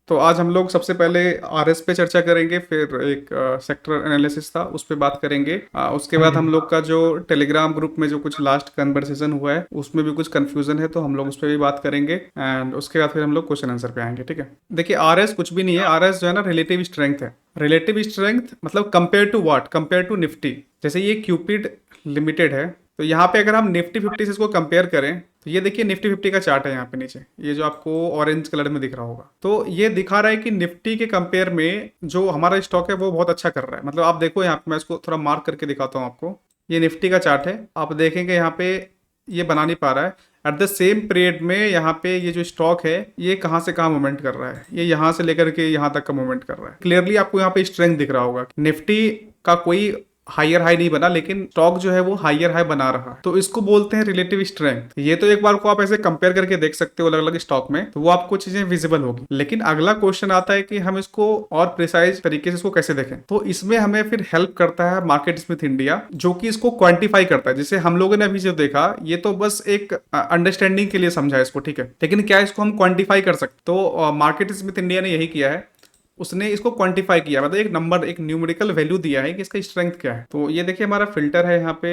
तो आज हम लोग सबसे पहले आरएस पे चर्चा करेंगे, फिर एक सेक्टर एनालिसिस था उस पे बात करेंगे। उसके बाद हम लोग का जो टेलीग्राम ग्रुप में जो कुछ लास्ट कन्वर्सेशन हुआ है उसमें भी कुछ कंफ्यूजन है, तो हम लोग उस पर भी बात करेंगे। एंड उसके बाद फिर हम लोग क्वेश्चन आंसर पे आएंगे। ठीक है, देखिए आरएस कुछ भी नहीं है। आरएस जो है ना, रिलेटिव स्ट्रेंथ है। रिलेटिव स्ट्रेंथ मतलब compare to what, compare to Nifty. जैसे ये क्यूपिड लिमिटेड है, तो यहाँ पे अगर हम निफ्टी 50 से इसको कंपेयर करें तो ये देखिए निफ्टी 50 का चार्ट है यहाँ पे नीचे, ये जो आपको ऑरेंज कलर में दिख रहा होगा। तो ये दिखा रहा है कि निफ्टी के कंपेयर में जो हमारा स्टॉक है वो बहुत अच्छा कर रहा है। मतलब आप देखो यहाँ पे, मैं इसको थोड़ा मार्क करके दिखाता हूँ आपको। ये निफ्टी का चार्ट है, आप देखेंगे यहाँ पे ये बना नहीं पा रहा है। एट द सेम पीरियड में यहाँ पे ये जो स्टॉक है ये कहाँ से कहाँ मूवमेंट कर रहा है, ये यहाँ से लेकर के यहाँ तक का मूवमेंट कर रहा है। क्लियरली आपको यहाँ पे स्ट्रेंथ दिख रहा होगा। निफ्टी का कोई हायर हाई नहीं बना, लेकिन स्टॉक जो है वो हायर हाई बना रहा है, तो इसको बोलते हैं रिलेटिव स्ट्रेंथ। ये तो एक बार को आप ऐसे कंपेयर करके देख सकते हो अलग अलग स्टॉक में, तो वो आपको चीजें विजिबल होगी। लेकिन अगला क्वेश्चन आता है कि हम इसको और प्रिसाइज तरीके से इसको कैसे देखें। तो इसमें हमें फिर हेल्प करता है मार्केट स्मिथ इंडिया, जो कि इसको क्वांटिफाई करता है। जैसे हम लोगों ने अभी जो देखा ये तो बस एक अंडरस्टैंडिंग के लिए समझा इसको, ठीक है, लेकिन क्या इसको हम क्वांटिफाई कर सकते? तो मार्केट स्मिथ इंडिया ने यही किया है, उसने इसको क्वांटिफाई किया, मतलब एक नंबर, एक न्यूमेरिकल वैल्यू दिया है कि इसका स्ट्रेंथ क्या है। तो ये देखिए हमारा फिल्टर है यहाँ पे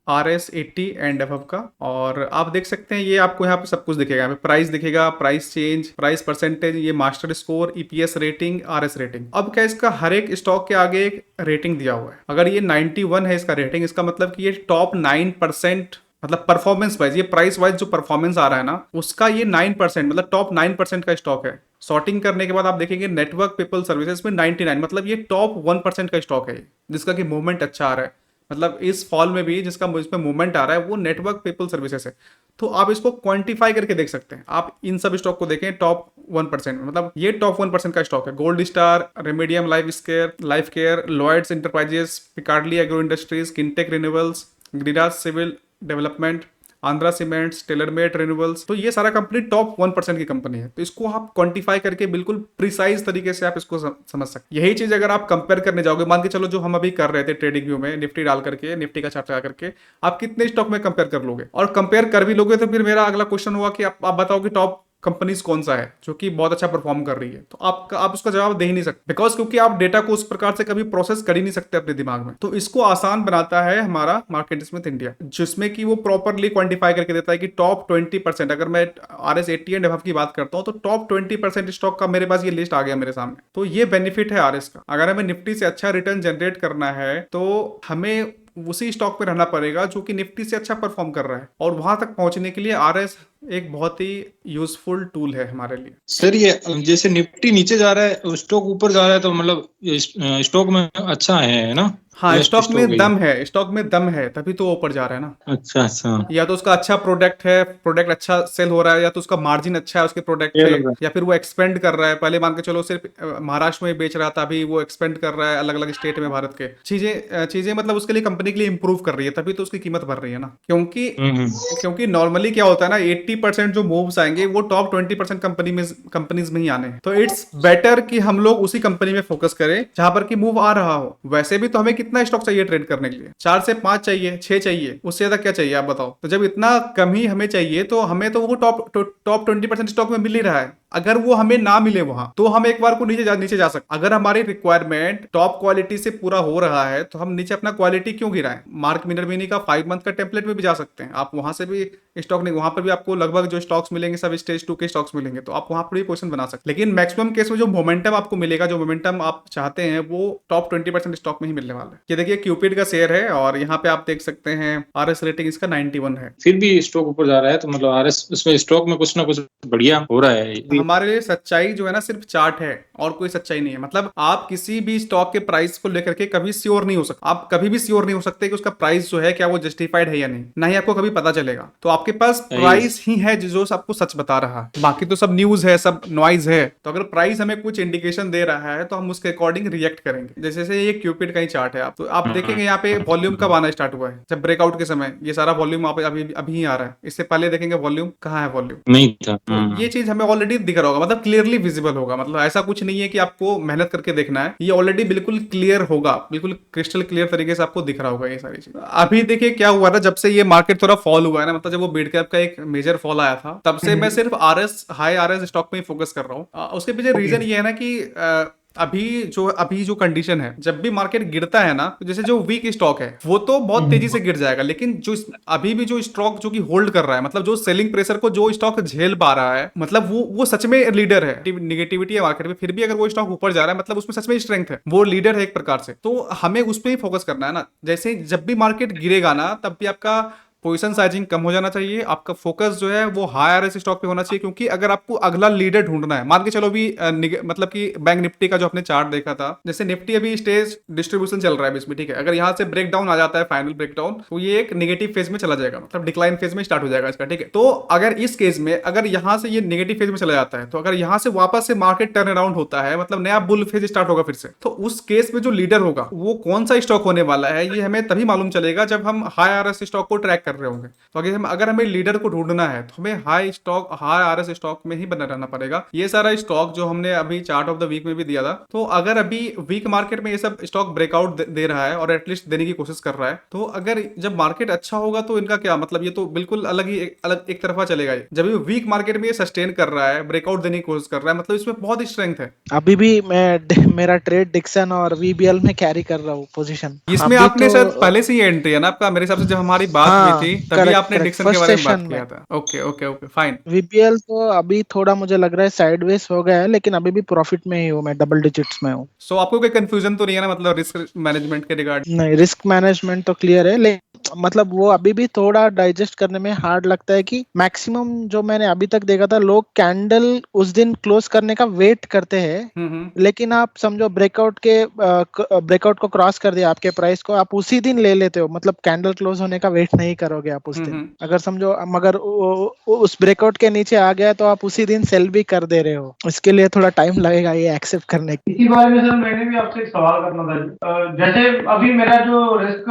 RS80 एंड अबव का, और आप देख सकते हैं ये आपको यहाँ पे सब कुछ दिखेगा। यहाँ पे प्राइस दिखेगा, प्राइस चेंज, प्राइस परसेंटेज, ये master score, EPS rating, RS rating. अब क्या इसका हर एक स्टॉक के आगे एक रेटिंग दिया हुआ है। अगर ये 91 है इसका रेटिंग, इसका मतलब कि ये टॉप 9%, मतलब परफॉर्मेंस वाइज, ये प्राइस वाइज जो परफॉर्मेंस आ रहा है ना उसका ये 9%, मतलब टॉप 9% का स्टॉक है। सॉर्टिंग करने के बाद आप देखेंगे नेटवर्क पीपल सर्विसेज में 99, मतलब ये टॉप 1% का स्टॉक है जिसका कि मूवमेंट अच्छा आ रहा है। मतलब इस फॉल में भी जिसका इसमें मूवमेंट आ रहा है वो नेटवर्क पीपल सर्विसेज है। तो आप इसको क्वांटिफाई करके देख सकते हैं। आप इन सब स्टॉक को देखें टॉप 1% में, मतलब ये टॉप 1% का स्टॉक है। Gold Star, Remedium Life Care, Lloyds Enterprises, Piccadily Agro Industries, Kintech Renewables, ग्रीडास Civil Development, Andhra Cements, Tailormade Renewables, तो ये सारा कंपनी टॉप 1% की कंपनी है। तो इसको आप क्वांटिफाई करके बिल्कुल प्रिसाइज तरीके से आप इसको समझ सकते। यही चीज अगर आप कंपेयर करने जाओगे, मान के चलो जो हम अभी कर रहे थे ट्रेडिंग व्यू में, निफ्टी डाल करके, निफ्टी का चार्ट लगा करके, आप कितने स्टॉक में कंपेयर कर लोगे? और कंपेयर कर भी लोगे तो फिर मेरा अगला क्वेश्चन हुआ कि आप बताओ कि टॉप कंपनीज कौन सा है जो कि बहुत अच्छा परफॉर्म कर रही है। तो आप उसका जवाब दे ही नहीं सकते, बिकॉज क्योंकि आप डेटा को उस प्रकार से कभी प्रोसेस कर ही नहीं सकते अपने दिमाग में। तो इसको आसान बनाता है हमारा मार्केट स्मिथ इंडिया, जिसमें कि वो प्रॉपरली क्वांटिफाई करके देता है कि टॉप 20%, अगर मैं RS80 एंड अबव की बात करता हूँ तो टॉप 20% स्टॉक का मेरे पास ये लिस्ट आ गया मेरे सामने। तो ये बेनिफिट है RS का। अगर हमें निफ्टी से अच्छा रिटर्न जनरेट करना है तो हमें उसी स्टॉक पे रहना पड़ेगा जो कि निफ्टी से अच्छा परफॉर्म कर रहा है, और वहां तक पहुंचने के लिए RS एक बहुत ही यूजफुल टूल है हमारे लिए। सर ये जैसे निफ्टी नीचे जा रहा है, स्टॉक ऊपर जा रहा है, तो मतलब स्टॉक में अच्छा है ना? हाँ, बेस्ट स्टॉक स्टॉक में है ये। दम है, स्टॉक में दम है, तभी तो वो ऊपर जा रहा है ना। अच्छा अच्छा। या तो उसका अच्छा प्रोडक्ट है, प्रोडक्ट अच्छा सेल हो रहा है, या तो उसका मार्जिन अच्छा है उसके प्रोडक्ट ये पे, लग रहा या फिर वो एक्सपेंड कर रहा है। पहले मान के चलो सिर्फ महाराष्ट्र में बेच रहा था, अभी वो एक्सपेंड कर रहा है अलग अलग स्टेट में भारत के। चीजें मतलब उसके लिए, कंपनी के लिए इंप्रूव कर रही है, तभी तो उसकी कीमत बढ़ रही है ना। क्योंकि हम्म। क्योंकि नॉर्मली क्या होता है ना, 80% जो मूव्स आएंगे वो टॉप 20% कंपनीज में ही आने हैं। तो इट्स बेटर कि हम लोग उसी कंपनी में फोकस करें जहां पर कि मूव आ रहा हो। वैसे भी तो हमें कितना स्टॉक चाहिए ट्रेड करने के लिए? 4 से 5 चाहिए, 6 चाहिए, उससे ज्यादा क्या चाहिए आप बताओ? तो जब इतना कम ही हमें चाहिए तो हमें तो वो टॉप 20% स्टॉक में मिल ही रहा है। अगर वो हमें ना मिले वहां तो हम एक बार को नीचे जा सकते। अगर हमारी रिक्वायरमेंट टॉप क्वालिटी से पूरा हो रहा है तो हम नीचे अपना क्वालिटी क्यों गिराएं? मार्क मिनरविनी का 5 मंथ का टेम्पलेट में भी जा सकते हैं आप, वहां से भी स्टॉक नहीं, वहां पर भी आपको लगभग जो स्टॉक्स मिलेंगे सब स्टेज 2 के स्टॉक्स मिलेंगे, तो आप वहां पर भी पोजीशन बना सकते। लेकिन मैक्सिमम केस में जो मोमेंटम आपको मिलेगा, जो मोमेंटम आप चाहते हैं, वो टॉप 20% स्टॉक में ही मिलने वाला है। ये देखिए क्यूपिड का शेयर है, और यहाँ पे आप देख सकते हैं RS रेटिंग इसका 91 है। फिर भी स्टॉक ऊपर जा रहा है, तो मतलब RS उसमें स्टॉक में कुछ ना कुछ बढ़िया हो रहा है। हमारे लिए सच्चाई जो है ना सिर्फ चार्ट है, और कोई सच्चाई नहीं है। मतलब आप किसी भी स्टॉक के प्राइस को लेकर के कभी श्योर नहीं हो सकते, आप कभी भी श्योर नहीं हो सकते कि उसका प्राइस जो है क्या वो जस्टिफाइड है या नहीं, ना ही आपको कभी पता चलेगा। तो आपके पास प्राइस ही है जो आपको सच बता रहा है, बाकी तो सब न्यूज है, सब नॉइज है। तो अगर प्राइस हमें कुछ इंडिकेशन दे रहा है तो हम उसके अकॉर्डिंग रिएक्ट करेंगे। जैसे ये क्यूपिड का ही चार्ट है, आप तो आप देखेंगे यहाँ पे वॉल्यूम कब आना स्टार्ट हुआ है, जब ब्रेकआउट के समय ये सारा वॉल्यूम अभी अभी ही आ रहा है। इससे पहले देखेंगे वॉल्यूम कहाँ है, वॉल्यूम नहीं था। तो ये चीज हमें ऑलरेडी दिख रहा होगा, मतलब क्लियरली विजिबल होगा। मतलब ऐसा कुछ नहीं है कि आपको मेहनत करके देखना है, ये ऑलरेडी बिल्कुल क्लियर होगा, बिल्कुल क्रिस्टल क्लियर तरीके से आपको दिख रहा होगा ये सारी चीज। अभी देखिए क्या हुआ था, जब से ये मार्केट थोड़ा फॉल हुआ है ना, मतलब जब वो मिड कैप का एक मेजर फॉल आया था, तब से मैं सिर्फ आरएस हाई आरएस स्टॉक में ही फोकस कर रहा हूँ। उसके पीछे रीजन ये है ना कि अभी जो कंडीशन है, जब भी मार्केट गिरता है ना, तो जैसे जो वीक स्टॉक है वो तो बहुत तेजी से गिर जाएगा, लेकिन अभी भी जो स्टॉक जो कि होल्ड कर रहा है, मतलब जो सेलिंग प्रेशर को जो स्टॉक झेल पा रहा है, मतलब वो सच में लीडर है। निगेटिविटी है मार्केट में, फिर भी अगर वो स्टॉक ऊपर जा रहा है, मतलब उसमें सच में स्ट्रेंथ है, वो लीडर है एक प्रकार से। तो हमें उस पर ही फोकस करना है ना। जैसे जब भी मार्केट गिरेगा ना, तब भी आपका पोजीशन साइजिंग कम हो जाना चाहिए, आपका फोकस जो है वो हाई आरएस स्टॉक पे होना चाहिए, क्योंकि अगर आपको अगला लीडर ढूंढना है, मान के चलो भी मतलब कि बैंक निफ्टी का जो आपने चार्ट देखा था, जैसे निफ्टी अभी स्टेज डिस्ट्रीब्यूशन चल रहा है इसमें, ठीक है, अगर यहाँ से ब्रेक डाउन आ जाता है, फाइनल ब्रेक डाउन, तो ये एक नेगेटिव फेज में चला जाएगा, मतलब डिक्लाइन फेज में स्टार्ट हो जाएगा इसका, ठीक है। तो अगर इस केस में अगर यहाँ से ये नेगेटिव फेज में चला जाता है, तो अगर यहाँ से वापस से मार्केट टर्न अराउंड होता है, मतलब नया बुल फेज स्टार्ट होगा फिर से, तो उस केस में जो लीडर होगा वो कौन सा स्टॉक होने वाला है, ये हमें तभी मालूम चलेगा जब हम हाई आरएस स्टॉक को ट्रैक कर रहे होंगे। तो अगर हमें लीडर को ढूंढना है, तो हमें हाई आरएस स्टॉक में ही बना रहना पड़ेगा। ये सारा स्टॉक जो हमने अभी चार्ट ऑफ द वीक में भी दिया था, तो अगर अभी वीक मार्केट में ये सब स्टॉक ब्रेकआउट दे रहा है और एटलीस्ट देने की कोशिश कर रहा है, तो अगर जब मार्केट अच्छा होगा तो इनका क्या मतलब, ये तो बिल्कुल अलग ही अलग एक तरफा चलेगा। ये जब वीक मार्केट में ये सस्टेन कर रहा है, ब्रेकआउट देने की कोशिश कर रहा है, मतलब इसमें बहुत स्ट्रेंथ है। अभी भी मेरा ट्रेड डिक्सन और वीबीएल में कैरी कर रहा हूँ पोजीशन। इसमें अभी आपने तो शायद पहले से ही एंट्री है ना आपका, मेरे हिसाब से जब हमारी बात हुई हाँ, थी तभी करेक्ट आपने करेक्ट, डिक्सन के फर्स्ट बारे में बात सेशन में। किया था। Okay okay okay fine. VBL तो अभी थोड़ा मुझे लग रहा है साइडवेज हो गया है, लेकिन अभी भी प्रॉफिट में ही हूँ मैं, डबल डिजिट्स में हूँ। सो आपको कोई कंफ्यूजन तो नहीं है ना, मतलब रिस्क मैनेजमेंट के रिगार्ड? नहीं, रिस्क मैनेजमेंट तो क्लियर है, लेकिन मतलब वो अभी भी थोड़ा डाइजेस्ट करने में हार्ड लगता है कि मैक्सिमम जो मैंने अभी तक देखा था, लोग कैंडल उस दिन क्लोज करने का वेट करते हैं, लेकिन आप समझो ब्रेकआउट को क्रॉस कर दिया आपके प्राइस को, आप उसी दिन ले लेते हो, मतलब कैंडल क्लोज होने का वेट नहीं करोगे आप उस दिन। अगर समझो मगर उस ब्रेकआउट के नीचे आ गया तो आप उसी दिन सेल भी कर दे रहे हो। इसके लिए थोड़ा टाइम लगेगा ये एक्सेप्ट करने की। इसी बारे में सर मैंने भी आपसे एक सवाल करना था। जैसे अभी मेरा जो रिस्क,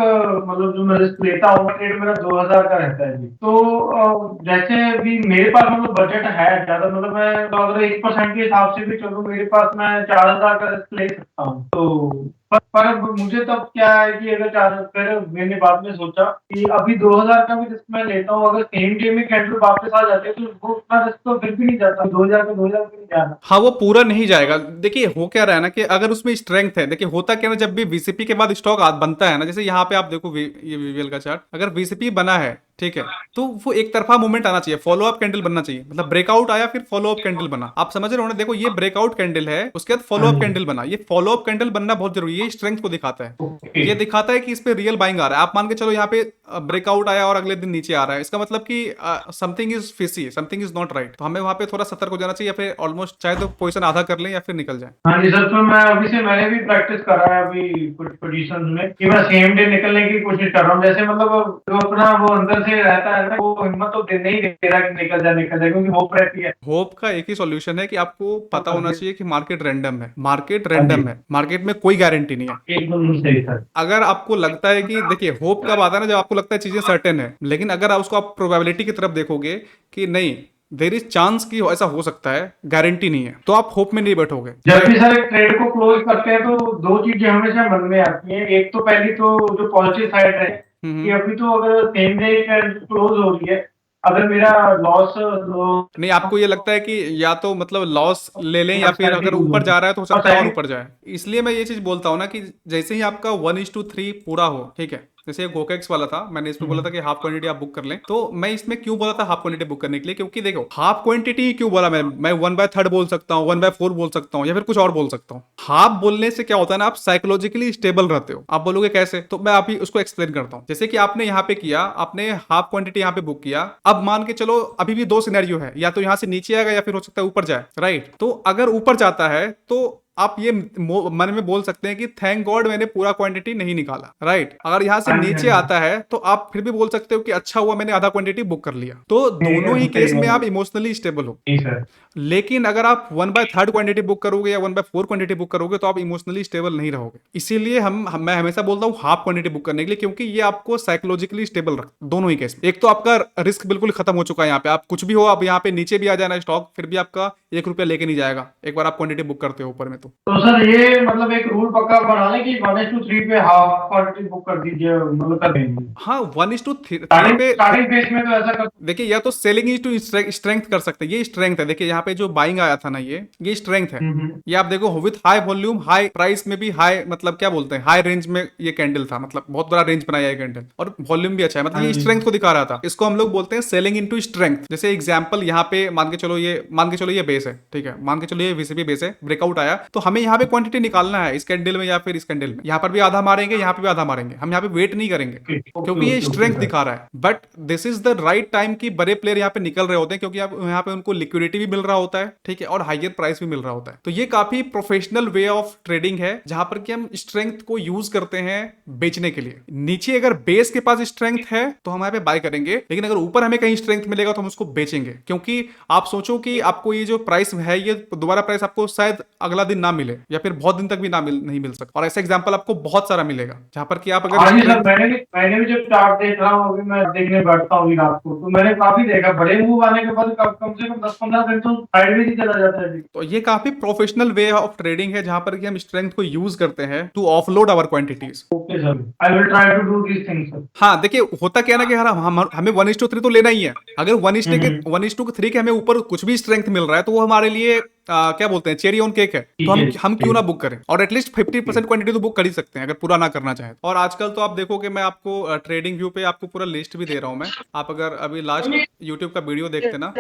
मतलब जो मैं रिस्क लेता हूँ, ट्रेड मेरा 2000 का रहता है जी। तो जैसे अभी मेरे पास मतलब बजट है ज्यादा, मतलब मैं तो अगर 1% के हिसाब से भी चलूँ, मेरे पास मैं 4000 का रिस्क ले सकता हूँ। तो पर मुझे तब क्या है कि अगर फिर मैंने बाद में सोचा कि अभी 2000 का भी रिस्क मैं लेता हूँ, अगर सेम डे में कैंडल वापस आ जाते हैं तो वो उतना रिस्क तो फिर भी नहीं जाता, 2000 का 2000 भी नहीं जाना। हाँ, वो पूरा नहीं जाएगा। देखिए हो क्या रहा है ना कि अगर उसमें स्ट्रेंथ है, देखिए होता क्या ना, जब भी वीसीपी के बाद स्टॉक बनता है ना, जैसे यहाँ पे आप देखो ये वीवीएल का चार्ट, अगर वीसीपी बना है, ठीक है, तो वो एक तरफा मूवमेंट आना चाहिए, फॉलो अप कैंडल बनना चाहिए, मतलब ब्रेकआउट आया फिर फॉलो अप कैंडल बना। आप समझ रहे हो ना, देखो ये ब्रेकआउट कैंडल है, उसके बाद फॉलो अप कैंडल बना, ये फॉलो अप कैंडल बनना बहुत जरूरी है, स्ट्रेंथ को दिखाता है, ये दिखाता है कि इस पे रियल बाइंग आ रहा है। आप मान के चलो यहाँ पे ब्रेकआउट आया और अगले दिन नीचे आ रहा है, इसका मतलब कि something is fishy, something is not right, तो हमें वहां पे थोड़ा सतर्क हो जाना चाहिए, या फिर ऑलमोस्ट चाहे तो पोजीशन आधा कर लें या फिर निकल जाए। हाँ जी सर, तो मैं अभी से मैंने भी प्रैक्टिस करा है अभी कुछ पोजीशंस में कि मैं सेम डे निकलने की कोशिश कर रहा हूँ। जैसे मतलब जो अपना वो अंदर से रहता है ना, वो हिम्मत तो नहीं दे रहा कि निकल जाए, क्योंकि होप रहती है। होप का एक ही सॉल्यूशन है कि आपको पता होना चाहिए कि मार्केट रैंडम है, मार्केट रैंडम है, मार्केट में कोई गारंटी नहीं है। एकदम सही सर। अगर आपको लगता है कि देखिए होप कब आता है ना, जब आपको लगता है चीजें सर्टेन है, लेकिन अगर आप उसको आप प्रोबेबिलिटी की तरफ देखोगे कि नहीं, देर इज चांस कि ऐसा हो सकता है, गारंटी नहीं है, तो आप होप में नहीं बैठोगे। जब भी सर एक ट्रेड को क्लोज करते हैं तो दो चीजें हमेशा मन में आती हैं। एक तो पहली तो जो पॉजिटिव साइड है कि अभी तो अगर सेम डे क्लोज हो रही है, अगर मेरा लॉस नहीं, आपको ये लगता है कि या तो मतलब लॉस ले लें, या फिर अगर ऊपर जा रहा है तो हो सकता है और ऊपर जाए। इसलिए मैं ये चीज बोलता हूँ ना कि जैसे ही आपका 1:3 पूरा हो, ठीक है, जैसे गोकेक्स वाला था, मैंने इसमें बोला था कि हाफ क्वांटिटी आप बुक कर लें, तो मैं इसमें क्यों बोला था हाफ क्वांटिटी बुक करने के लिए, क्योंकि देखो हाफ क्वांटिटी क्यों बोला, मैं 1/3 बोल सकता हूँ, 1/4 बोल सकता हूँ, या फिर कुछ और बोल सकता हूँ। हाफ बोलने से क्या होता है ना, आप साइकोलॉजिकली स्टेबल रहते हो। आप बोलोगे कैसे, तो मैं अभी उसको एक्सप्लेन करता हूँ। जैसे कि आपने यहाँ पे किया, आपने हाफ क्वांटिटी यहाँ पे बुक किया, अब मान के चलो अभी भी दो सिनेरियो है, या तो यहाँ से नीचे आएगा या फिर हो सकता है ऊपर जाए, राइट। तो अगर ऊपर जाता है तो आप ये मन में बोल सकते हैं कि थैंक गॉड मैंने पूरा क्वांटिटी नहीं निकाला, राइट। अगर यहाँ से हाँ जी, नीचे हाँ जी। आता है तो आप फिर भी बोल सकते हो कि अच्छा हुआ मैंने आधा क्वांटिटी बुक कर लिया। तो दोनों ही केस में आप इमोशनली स्टेबल हो। जी सर। लेकिन अगर आप 1/3 क्वांटिटी बुक करोगे या 1/4 क्वांटिटी बुक करोगे तो आप इमोशनली स्टेबल नहीं रहोगे। इसीलिए मैं हमेशा बोलता हूँ हाफ क्वांटिटी बुक करने के लिए, क्योंकि ये आपको साइकोलॉजिकली स्टेबल रख दोनों ही केस में। एक तो आपका रिस्क बिल्कुल खत्म हो चुका है, यहाँ पे आप कुछ भी हो, आप यहाँ पे नीचे भी आ जाना स्टॉक फिर भी आपका 1 रुपया लेके नहीं जाएगा एक बार आप क्वांटिटी बुक करते हो ऊपर में। तो सर ये मतलब एक रूल पक्का बना लें कि 1:3 पे हाफ क्वांटिटी बुक कर दीजिए, मतलब कर देंगे। हाँ 1:3 स्टार्टिंग पे स्टार्टिंग फेज में तो ऐसा कर। देखिए, या तो सेलिंग इज टू स्ट्रेंथ कर सकते हैं, ये स्ट्रेंथ है। देखिए यहाँ पे जो बाइंग आया था ना, ये स्ट्रेंथ है। ये आप देखो with high volume high price में भी हाई, मतलब क्या बोलते हैं, हाई रेंज में ये कैंडल था, मतलब बहुत बड़ा रेंज बनाया है कैंडल और वॉल्यूम भी अच्छा है, मतलब ये स्ट्रेंथ को दिखा रहा था। इसको हम लोग बोलते हैं सेलिंग इनटू स्ट्रेंथ। जैसे एग्जांपल यहाँ पे मान के चलो ये बेस है, ठीक है, मान के चलो ये वीसीबी बेस है, ब्रेकआउट आया तो हमें यहाँ पे क्वांटिटी निकालना है इस कैंडल में या फिर इस कैंडल में। यहाँ पर भी आधा मारेंगे, यहाँ पे भी आधा मारेंगे, हम यहाँ पे वेट नहीं करेंगे क्योंकि ये स्ट्रेंथ दिखा रहा है। But this is the right time कि बड़े प्लेयर यहाँ पे निकल रहे होते हैं, क्योंकि यहाँ पे उनको लिक्विडिटी भी मिल रहा होता है, ठीक है, और हाइयर प्राइस भी मिल रहा होता है। तो ये काफी प्रोफेशनल वे ऑफ ट्रेडिंग है जहां पर कि हम स्ट्रेंथ को यूज करते हैं बेचने के लिए। नीचे अगर बेस के पास स्ट्रेंथ है तो हम यहाँ पे बाय करेंगे, लेकिन अगर ऊपर हमें कहीं स्ट्रेंथ मिलेगा तो हम उसको बेचेंगे। क्योंकि आप सोचो कि आपको ये जो प्राइस है, ये दोबारा प्राइस आपको शायद अगला दिन ना मिले या फिर बहुत दिन तक भी नहीं मिल सकता। और ऐसा एग्जाम्पल आपको बहुत सारा मिलेगा जहां पर कि आप अगर मैंने भी जब चार्ट देख रहा हूँ, अभी मैं देखने बैठता हूँ रात को, तो मैंने काफी देखा बड़े मूव आने के बाद कम से कम 10-15 दिन तो साइड में ही चला जाता है। तो ये काफी प्रोफेशनल वे ऑफ ट्रेडिंग है जहां पर कि हम स्ट्रेंथ को यूज करते हैं to offload our quantities. Okay sir, I will try to do this things sir. हाँ देखिए, होता क्या ना कि हमें 1:3 तो लेना ही है। अगर 1:3 के हमें ऊपर कुछ भी स्ट्रेंथ मिल रहा है तो वो हमारे लिए क्या बोलते हैं, चेरी ऑन केक है। तो हम क्यों ना बुक करें, और एटलीस्ट 50% क्वांटिटी तो बुक कर ही सकते हैं अगर पूरा ना करना चाहे। और आजकल तो आप देखोगे, मैं आपको ट्रेडिंग व्यू पे आपको पूरा लिस्ट भी दे रहा हूं मैं। आप अगर अभी लास्ट यूट्यूब का वीडियो देखते ना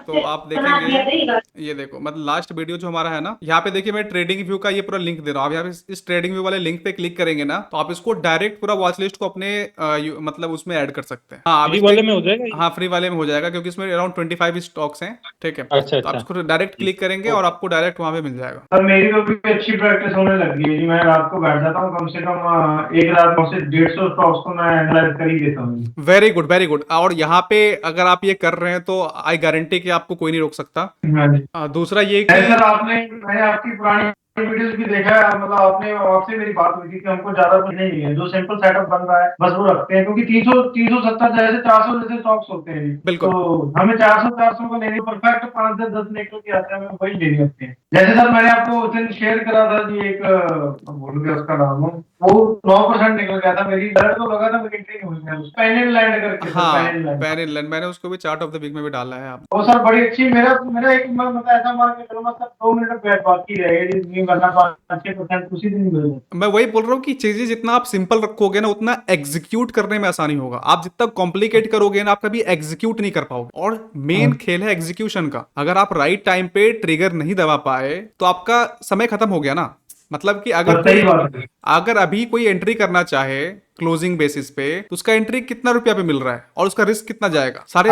तो आप देखेंगे, ये देखो मतलब लास्ट वीडियो जो हमारा है ना, यहाँ पे देखिए मैं ट्रेडिंग व्यू का ये पूरा लिंक दे रहा हूँ। आप यहाँ पे इस ट्रेडिंग व्यू वाले लिंक पे क्लिक करेंगे ना तो आप इसको डायरेक्ट पूरा वॉच लिस्ट को अपने मतलब उसमें ऐड कर सकते हैं। हाँ, फ्री वाले में हो जाएगा। हाँ फ्री वाले में हो जाएगा, क्योंकि इसमें अराउंड 25 स्टॉक्स हैं, ठीक है। अच्छा तो आप इसको डायरेक्ट क्लिक करेंगे और आपको डायरेक्ट वहां पे मिल जाएगा। सर मेरी तो भी अच्छी प्रैक्टिस होने लगी है जी। मैं रात को बैठ जाता हूँ, कम से कम एक रात में से 150 स्टॉक्स को मैं एनालाइज कर ही देता हूँ। Very good, very good. और यहाँ पे अगर आप ये कर रहे हैं तो आई गारंटी कि आपको कोई नहीं रोक सकता। दूसरा ये कि सर मैंने आपकी पुरानी वीडियोस भी देखा है, मतलब आपसे मेरी बात हुई थी कि हमको ज्यादा कुछ नहीं है, जो सिंपल सेटअप बन रहा है बस वो रखते हैं, क्योंकि 370 जैसे 400 जैसे स्टॉक्स होते हैं। बिल्कुल। तो हमें 400 को लेने परफेक्ट 5-10 निकल के आते हैं, हमें वही लेने होते हैं। जैसे सर मैंने आपको उस दिन शेयर करा था जी, एक भूल गया उसका नाम, वो 9% निकल गया था। मेरी डर तो लगा था मेरी एंट्री नहीं हुई, पैन लैंड करके। हाँ पैन मैंने उसको भी चार्ट ऑफ द वीक में भी डाला है। आप वो सर बड़ी अच्छी, मेरा एक मतलब ऐसा मान के चलो, मतलब 2 मिनट बाकी रहेगी करना 5-6% उसी दिन मिल जाए। मैं वही बोल रहा हूँ कि चीजें जितना आप सिंपल रखोगे ना उतना एग्जीक्यूट करने में आसानी होगा। आप जितना कॉम्प्लिकेट करोगे ना आप कभी एग्जीक्यूट नहीं कर पाओगे। और मेन खेल है एग्जीक्यूशन का। अगर आप राइट टाइम पे ट्रिगर नहीं दबा पाए तो आपका समय खत्म हो गया ना। मतलब कि अगर अभी कोई एंट्री करना चाहे क्लोजिंग बेसिस पे तो उसका एंट्री कितना रुपया पे मिल रहा है और उसका रिस्क कितना जाएगा, सारे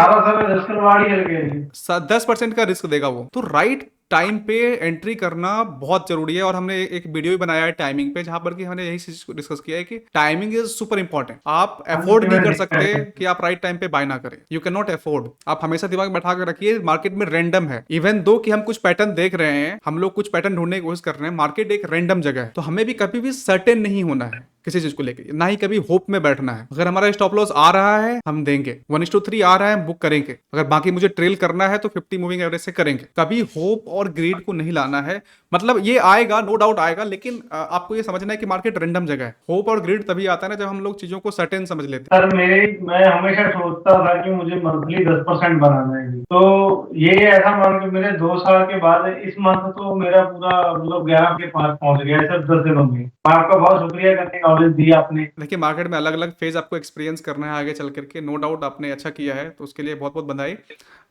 10% का रिस्क देगा वो। तो राइट टाइम पे एंट्री करना बहुत जरूरी है। और हमने एक वीडियो भी बनाया है टाइमिंग पे, जहां पर कि हमने यही चीज डिस्कस किया है कि टाइमिंग इज सुपर इंपॉर्टेंट। आप अफोर्ड नहीं कर सकते कि आप राइट टाइम पे बाय ना करें। You can not afford. आप हमेशा दिमाग में बैठा कर रखिए मार्केट में रैंडम है। इवन दो कि हम कुछ पैटर्न देख रहे हैं, हम लोग कुछ पैटर्न ढूंढने की कोशिश कर रहे हैं, मार्केट एक रैंडम जगह है। तो हमें भी कभी भी सर्टेन नहीं होना है किसी चीज को लेकर, ना ही कभी होप में बैठना है। अगर हमारा स्टॉप लॉस आ रहा है हम देंगे, 1:3 आ रहा है हम बुक करेंगे। अगर बाकी मुझे ट्रेल करना है तो 50 मूविंग एवरेज से करेंगे। कभी होप और ग्रीड को नहीं लाना है। मतलब ये आएगा, नो डाउट आएगा, लेकिन आपको ये समझना है कि मार्केट रैंडम जगह है। होप और ग्रीड तभी आता है ना जब हम लोग चीजों को सर्टेन समझ लेते हैं। सर मैं हमेशा सोचता था कि मुझे मंथली 10% बनाना है, तो ये ऐसा मान के मेरे 2 साल के बाद इस मंथ तो मेरा पूरा मतलब 11 के पास पहुंच गया है सर 10 दिनों में। आपका बहुत शुक्रिया करने नॉलेज दी आपने। देखिए मार्केट में अलग अलग फेज आपको एक्सपीरियंस करना है आगे चल करके, नो डाउट आपने अच्छा किया है तो उसके लिए बहुत बहुत बधाई।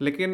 लेकिन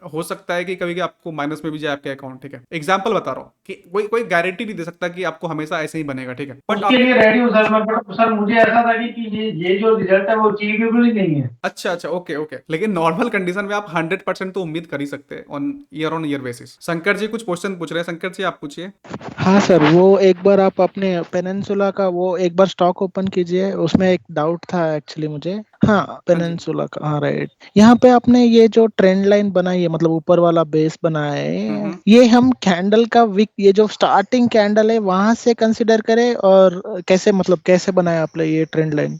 हो सकता है कि कभी कभी आपको माइनस में भी जाए आपके अकाउंट, ठीक है। एग्जाम्पल बता रहा हूँ कि कोई कोई गारंटी नहीं दे सकता कि आपको हमेशा ऐसे ही बनेगा, ठीक है। बट उसके लिए रेडी हूँ सर मैं, बट सर मुझे ऐसा था कि ये जो रिजल्ट है वो अचीवेबल ही नहीं है। अच्छा अच्छा, ओके ओके, लेकिन नॉर्मल कंडीशन में आप 100% तो उम्मीद कर ही सकते हैं on year basis. Shankar ji कुछ क्वेश्चन पूछ रहे हैं, शंकर जी आप पूछिए। हाँ सर, वो एक बार आप अपने पेनिनसुला का वो एक बार स्टॉक ओपन कीजिए, उसमें एक डाउट था एक्चुअली मुझे। हाँ, हाँ जी। पेनिनसुला का, हाँ राइट। यहाँ पे आपने ये जो ट्रेंड लाइन बनाई है, मतलब ऊपर वाला बेस बनाया है, ये हम कैंडल का विक, ये जो स्टार्टिंग कैंडल है वहां से कंसिडर करें, और कैसे, मतलब कैसे बनाया आपने ये ट्रेंड लाइन?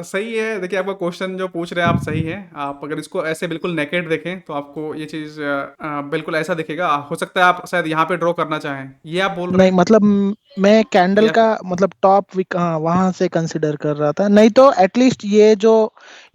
सही है। देखिए आपका क्वेश्चन जो पूछ रहे हैं आप सही है। आप अगर इसको ऐसे बिल्कुल नेकेड देखें तो आपको ये चीज बिल्कुल ऐसा दिखेगा। हो सकता है आप शायद यहाँ पे ड्रॉ करना चाहें, ये आप बोल रहे नहीं, हैं मतलब मैं कैंडल या का फिर मतलब टॉप विक, हाँ वहां से कंसिडर कर रहा था। नहीं तो एटलीस्ट ये जो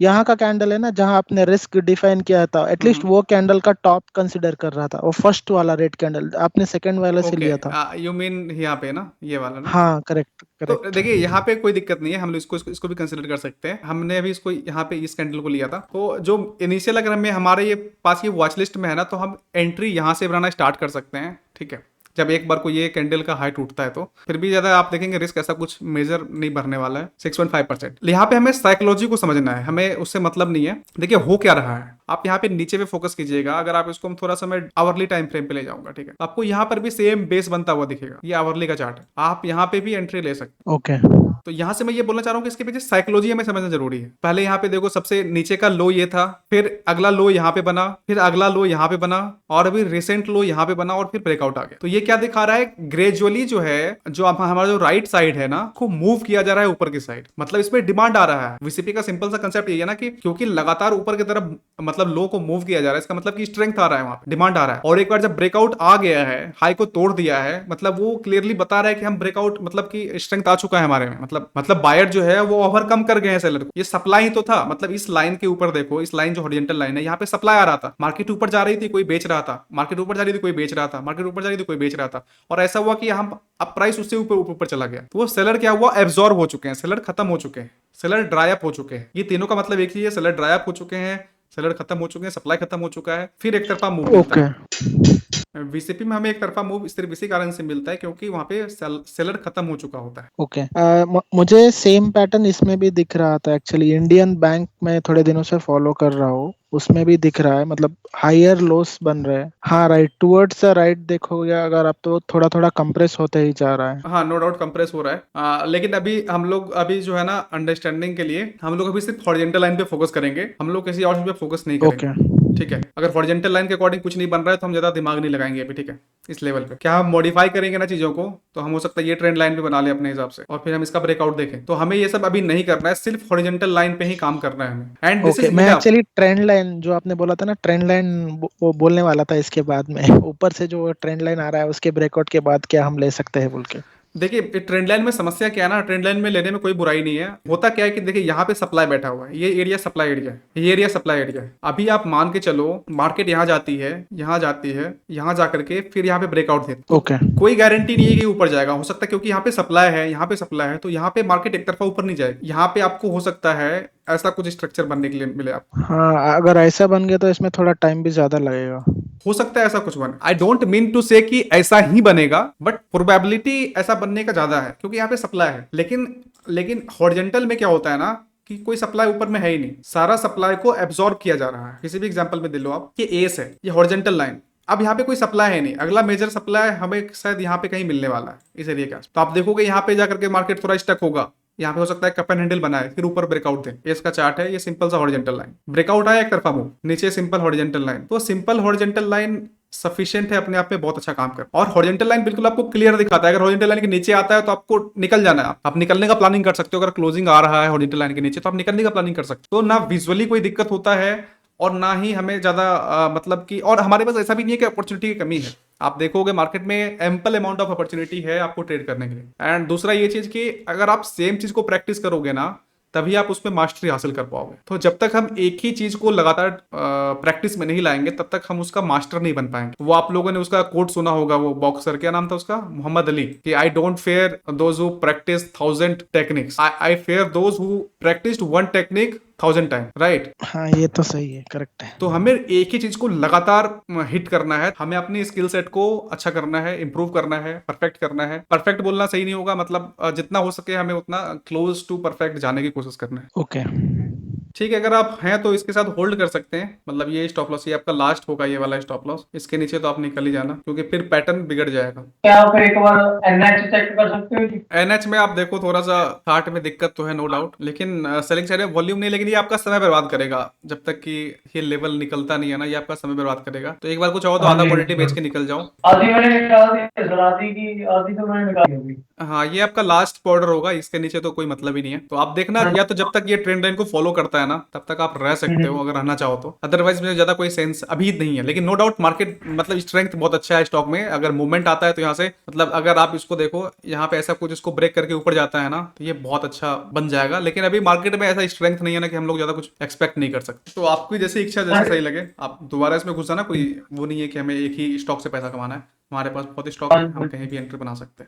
यहाँ का कैंडल है ना, जहाँ आपने रिस्क डिफाइन किया था, एटलीस्ट वो कैंडल का टॉप कंसिडर कर रहा था, वो फर्स्ट वाला रेड कैंडल आपने सेकंड वाले से ओके, लिया था। यू मीन यहाँ पे ना, ये वाला ना। हाँ करेक्ट तो करेक्ट। देखिए यहाँ पे कोई दिक्कत नहीं है, हम लोग इसको भी कंसिडर कर सकते हैं। हमने अभी इसको यहाँ पे इस कैंडल को लिया था, तो जो इनिशियल अगर हमें हमारे ये पास ये वॉच लिस्ट में है ना, तो हम एंट्री यहाँ से बनाना स्टार्ट कर सकते हैं, ठीक है। जब एक बार को ये कैंडल का हाई टूटता है तो फिर भी ज्यादा आप देखेंगे रिस्क ऐसा कुछ मेजर नहीं भरने वाला है, 6.5%। यहाँ पे हमें साइकोलॉजी को समझना है, हमें उससे मतलब नहीं है। देखिए हो क्या रहा है, आप यहाँ पे नीचे पे फोकस कीजिएगा। अगर आप इसको हम थोड़ा सा मैं आवरली टाइम फ्रेम पे ले जाऊंगा, ठीक है, तो आपको यहाँ पर भी सेम बेस बनता हुआ दिखेगा। ये आवरली का चार्ट है, आप यहाँ पे भी एंट्री ले सकते हैं। ओके तो यहाँ से मैं ये बोलना चाह रहा हूँ कि इसके पीछे साइकोलॉजी हमें समझना जरूरी है। पहले यहाँ पे देखो, सबसे नीचे का लो ये था, फिर अगला लो यहाँ पे बना, फिर अगला लो यहाँ पे बना, और अभी रिसेंट लो यहाँ पे बना, और फिर ब्रेकआउट आ गया। तो ये क्या दिखा रहा है, ग्रेजुअली जो है, जो हमारा जो राइट साइड है ना, को मूव किया जा रहा है ऊपर की साइड। मतलब इसमें डिमांड आ रहा है। वीसीपी का सिंपल सा कंसेप्ट ये है ना कि क्योंकि लगातार ऊपर की तरफ मतलब लो को मूव किया जा रहा है, इसका मतलब कि स्ट्रेंथ आ रहा है, वहां पे डिमांड आ रहा है। और एक बार जब ब्रेकआउट आ गया है, हाई को तोड़ दिया है, मतलब वो क्लियरली बता रहा है कि हम ब्रेकआउट, मतलब कि स्ट्रेंथ आ चुका है हमारे में। मतलब बायर जो है वो ओवरकम कर गए हैं सेलर को। ये सप्लाई ही तो था। मतलब इस लाइन के ऊपर देखो, इस लाइन जो हॉरिजॉन्टल लाइन है, यहाँ पे सप्लाई आ रहा था, मार्केट ऊपर जा रही थी, कोई बेच रहा था, मार्केट ऊपर जा रही थी, कोई बेच रहा था, मार्केट ऊपर जा रही थी, कोई बेच रहा था। और ऐसा हुआ कि हम अब प्राइस उससे ऊपर ऊपर चला गया, तो वो सेलर क्या हुआ, एब्जॉर्ब हो चुके हैं, सेलर खत्म हो चुके हैं, सेलर ड्राई अप हो चुके हैं। ये तीनों का मतलब एक ही है, सेलर ड्राई अप हो चुके हैं, सेलर खत्म हो चुके हैं, सप्लाई खत्म हो चुका है, फिर एक तरफा मूव मिलता ओके। है। वीसीपी में हमें एक तरफा मूव सिर्फ इसी कारण से मिलता है क्योंकि वहां पे सेलर खत्म हो चुका होता है। ओके, मुझे सेम पैटर्न इसमें भी दिख रहा था एक्चुअली। इंडियन बैंक में थोड़े दिनों से फॉलो कर रहा हूँ, उसमें भी दिख रहा है, मतलब हायर लोस बन रहे हैं। हाँ राइट, टुवर्ड्स द राइट देखोगे अगर आप, तो थोड़ा थोड़ा कंप्रेस होते ही जा रहा है। हाँ नो डाउट कंप्रेस हो रहा है। लेकिन अभी हम लोग अभी जो है ना, अंडरस्टैंडिंग के लिए हम लोग अभी सिर्फ हॉरिजॉन्टल लाइन पे फोकस करेंगे, हम लोग किसी और चीज पे फोकस नहीं करेंगे, ओके ठीक है। अगर हॉरिजॉन्टल लाइन के अकॉर्डिंग कुछ नहीं बन रहा है तो हम ज्यादा दिमाग नहीं लगाएंगे अभी, ठीक है। इस लेवल पे क्या हम मॉडिफाई करेंगे ना चीजों को, तो हम हो सकता है ये ट्रेंड लाइन पे बना ले अपने हिसाब से, और फिर हम इसका ब्रेकआउट देखें। तो हमें ये सब अभी नहीं करना है, सिर्फ हॉरिजॉन्टल लाइन पे ही काम करना है हमें, एंड दिस ओके। इज मैं इनफ। एक्चुअली ट्रेंड लाइन जो आपने बोला था ना, ट्रेंड लाइन वो बोलने वाला था इसके बाद में। ऊपर से जो ट्रेंड लाइन आ रहा है उसके ब्रेकआउट के बाद क्या हम ले सकते हैं बोल के। देखिए ट्रेंड लाइन में समस्या क्या है ना, ट्रेंड लाइन में लेने में कोई बुराई नहीं है। होता क्या है कि देखिए यहाँ पे सप्लाई बैठा हुआ है, ये एरिया सप्लाई एरिया है, ये एरिया सप्लाई एरिया है। अभी आप मान के चलो मार्केट यहाँ जाती है, यहाँ जाती है, यहाँ जा करके फिर यहाँ पे ब्रेकआउट देती है, ओके कोई गारंटी नहीं है कि ऊपर जाएगा। हो सकता है क्योंकि यहाँ पे सप्लाई है, यहाँ पे सप्लाई है, तो यहाँ पे मार्केट एक तरफा ऊपर नहीं जाएगी। यहाँ पे आपको हो सकता है ऐसा कुछ स्ट्रक्चर बनने के लिए मिले आपको। हाँ, अगर ऐसा बन गया तो इसमें थोड़ा टाइम भी ज्यादा लगेगा। हो सकता है ऐसा कुछ बने। आई डोंट मीन टू से कि ऐसा ही बनेगा, बट प्रोबेबिलिटी ऐसा बनने का ज्यादा है क्योंकि यहाँ पे सप्लाई है। लेकिन हॉरिजॉन्टल में क्या होता है ना कि कोई सप्लाई ऊपर में है ही नहीं, सारा सप्लाई को एब्जॉर्ब किया जा रहा है। किसी भी एग्जांपल में दे लो आप, ये एस है, ये हॉरिजॉन्टल लाइन, अब यहाँ पे कोई सप्लाई है नहीं, अगला मेजर सप्लाई हमें शायद यहाँ पे कहीं मिलने वाला है इस एरिया के आस। तो आप देखोगे यहाँ पे जाकर के मार्केट थोड़ा स्टक होगा, यहाँ पे हो सकता है कप एंड हैंडल बनाए, फिर ऊपर ब्रेकआउट दे। ये इसका चार्ट है, ये सिंपल सा हॉरिजॉन्टल लाइन, ब्रेकआउट आया एक तरफा मूव, नीचे सिंपल हॉरिजॉन्टल लाइन। तो सिंपल हॉरिजॉन्टल लाइन सफिशिएंट है अपने आप में, बहुत अच्छा काम कर। और हॉरिजॉन्टल लाइन बिल्कुल आपको क्लियर दिखाता है। अगर हॉरिजॉन्टल लाइन के नीचे आता है तो आपको निकल जाना है, आप निकलने का प्लानिंग कर सकते हो। अगर क्लोजिंग आ रहा है हॉरिजॉन्टल लाइन के नीचे तो आप निकलने का प्लानिंग कर सकते हो। तो ना विजुअली कोई दिक्कत होता है और ना ही हमें ज्यादा मतलब कि, और हमारे पास ऐसा भी नहीं है कि अपॉर्चुनिटी की कमी है। आप देखोगे मार्केट में एम्पल अमाउंट ऑफ अपॉर्चुनिटी है आपको ट्रेड करने के लिए। एंड दूसरा ये चीज कि अगर आप सेम चीज को प्रैक्टिस करोगे ना, तभी आप उसमें मास्टरी हासिल कर पाओगे। तो जब तक हम एक ही चीज को लगातार प्रैक्टिस में नहीं लाएंगे तब तक हम उसका मास्टर नहीं बन पाएंगे। वो आप लोगों ने उसका कोट सुना होगा, वो बॉक्सर क्या नाम था उसका, मोहम्मद अली, कि I don't fair those who practice 1000 techniques, I fair those who practised 1 technique 1000 time, right? हाँ ये तो सही है, करेक्ट है। तो हमें एक ही चीज को लगातार हिट करना है, हमें अपनी स्किल सेट को अच्छा करना है, इंप्रूव करना है, परफेक्ट करना है। परफेक्ट बोलना सही नहीं होगा, मतलब जितना हो सके हमें उतना क्लोज टू परफेक्ट जाने की कोशिश करना है। ओके। ठीक है, अगर आप हैं तो इसके साथ होल्ड कर सकते हैं, मतलब ये स्टॉप लॉस ये आपका लास्ट होगा, ये वाला स्टॉप लॉस। इसके नीचे तो आप निकल ही जाना, क्योंकि फिर पैटर्न बिगड़ जाएगा। क्या आप एक बार एनएच चेक कर सकते हो जी? एनएच में आप देखो थोड़ा सा चार्ट में दिक्कत तो है, नो डाउट, लेकिन सेलिंग साइड में वॉल्यूम नहीं, लेकिन ये आपका समय बर्बाद करेगा जब तक कि ये लेवल निकलता नहीं है ना, ये आपका समय बर्बाद करेगा। तो एक बार कुछ और तो आधा क्वालिटी बेच के निकल जाओो। आधी मैंने निकाल दी सर, आधी तो मैंने निकाली होगी। हाँ, ये आपका लास्ट बॉर्डर होगा, इसके नीचे तो कोई मतलब ही नहीं है। तो आप देखना, या तो जब तक ये ट्रेंड लाइन को फॉलो करता है ना तब तक आप रह सकते हो अगर रहना चाहो तो, अदरवाइज में ज्यादा कोई सेंस अभी नहीं है। लेकिन नो डाउट मार्केट मतलब स्ट्रेंथ बहुत अच्छा है स्टॉक में, अगर मूवमेंट आता है तो यहाँ से मतलब अगर आप इसको देखो यहाँ पे ऐसा कुछ इसको ब्रेक करके ऊपर जाता है ना तो ये बहुत अच्छा बन जाएगा। लेकिन अभी मार्केट में ऐसा स्ट्रेंथ नहीं है ना कि हम लोग ज्यादा कुछ एक्सपेक्ट नहीं कर सकते। तो आपकी जैसी इच्छा, जैसे सही लगे आप दोबारा इसमें घुसा ना, कोई वो नहीं है कि हमें एक ही स्टॉक से पैसा कमाना है। हमारे पास बहुत स्टॉक है, हम कहीं भी एंट्री बना सकते हैं।